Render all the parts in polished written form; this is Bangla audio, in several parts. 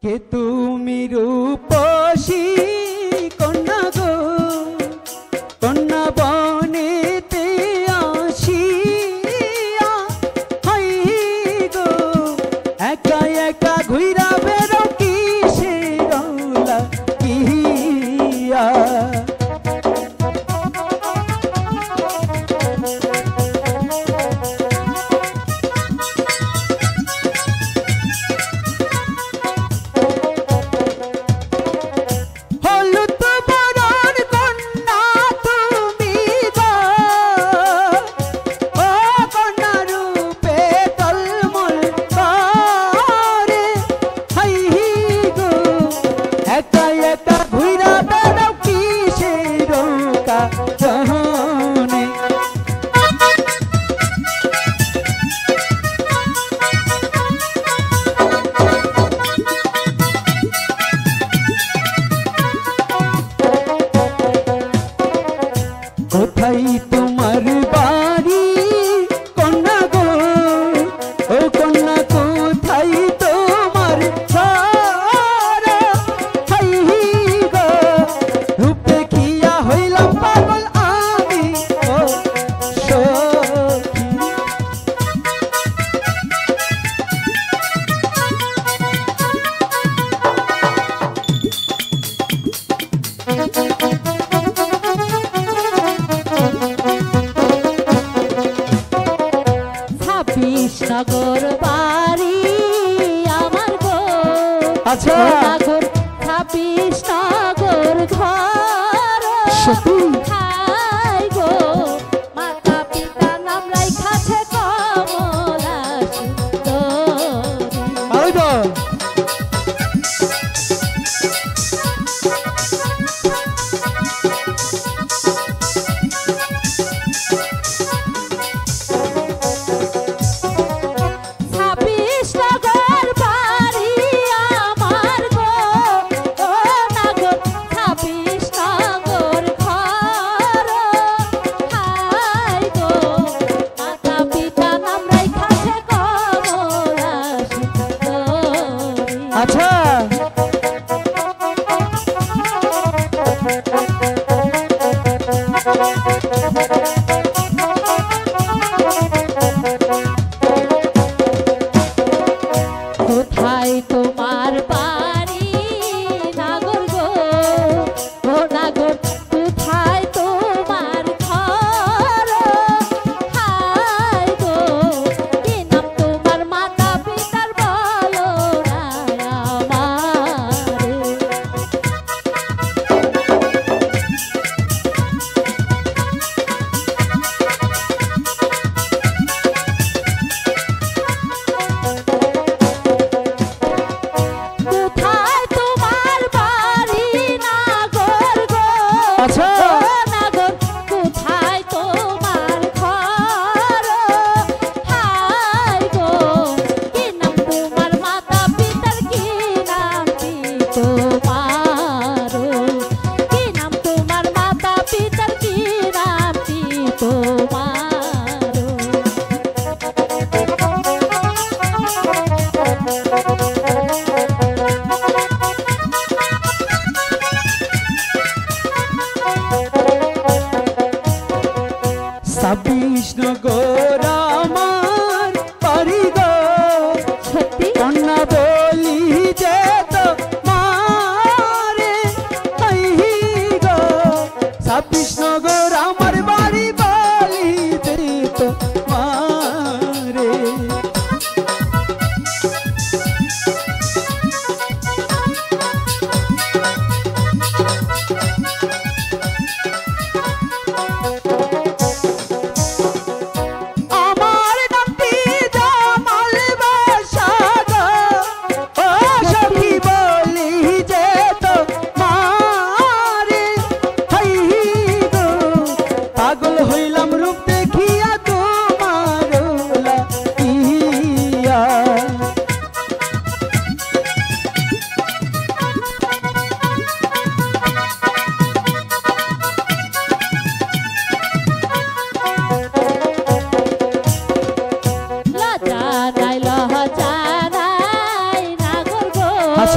কে তুমি রূপসী কন্যা গো, কন্যা বনেতে আসিয়া হাই গো, একা একা ঘুইরা বেরো কিসের লাগিয়া। কোথায় তোমার বাড়ি কন্যা গো, ও কন্যা কোথায় তোমার ঘর, হাই গো রূপ দেখিয়া হইলাম পাগল আমি ও সখী। কৃষ্ণগর বাড়ি আমার গো, আচ্ছা নাগর কৃষ্ণগর ঘর, হাই গো মাতা পিতা নাম রাইখাছে কমলা সুন্দরী। আচ্ছা কোথায় তোমার বাড়ি নাগর গো, ও নাগর কোথায় তোমার ঘর, হাই গো কি নাম তোমার মাতা পিতার বলো না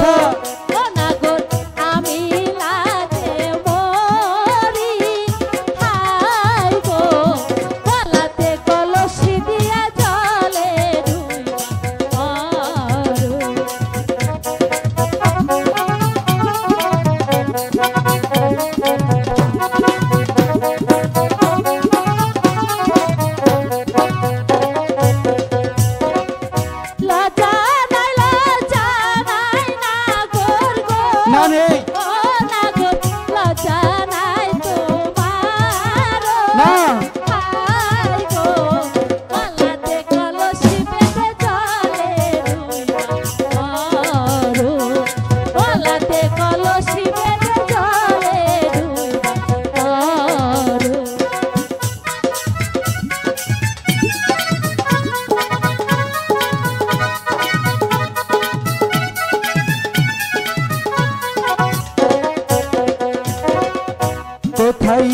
আচ্ছা ও নাগর আমি লাজে মরি হাই গো গলাতে কলসি দিয়া জলে ডুবা না নেই ও নাগর লজ্জা নাই তোমার না হাই গো গলাতে কলসি বেঁধে জলে ডুবা গলাতে কলসি বেঁধে জলে ডুবা কোথায়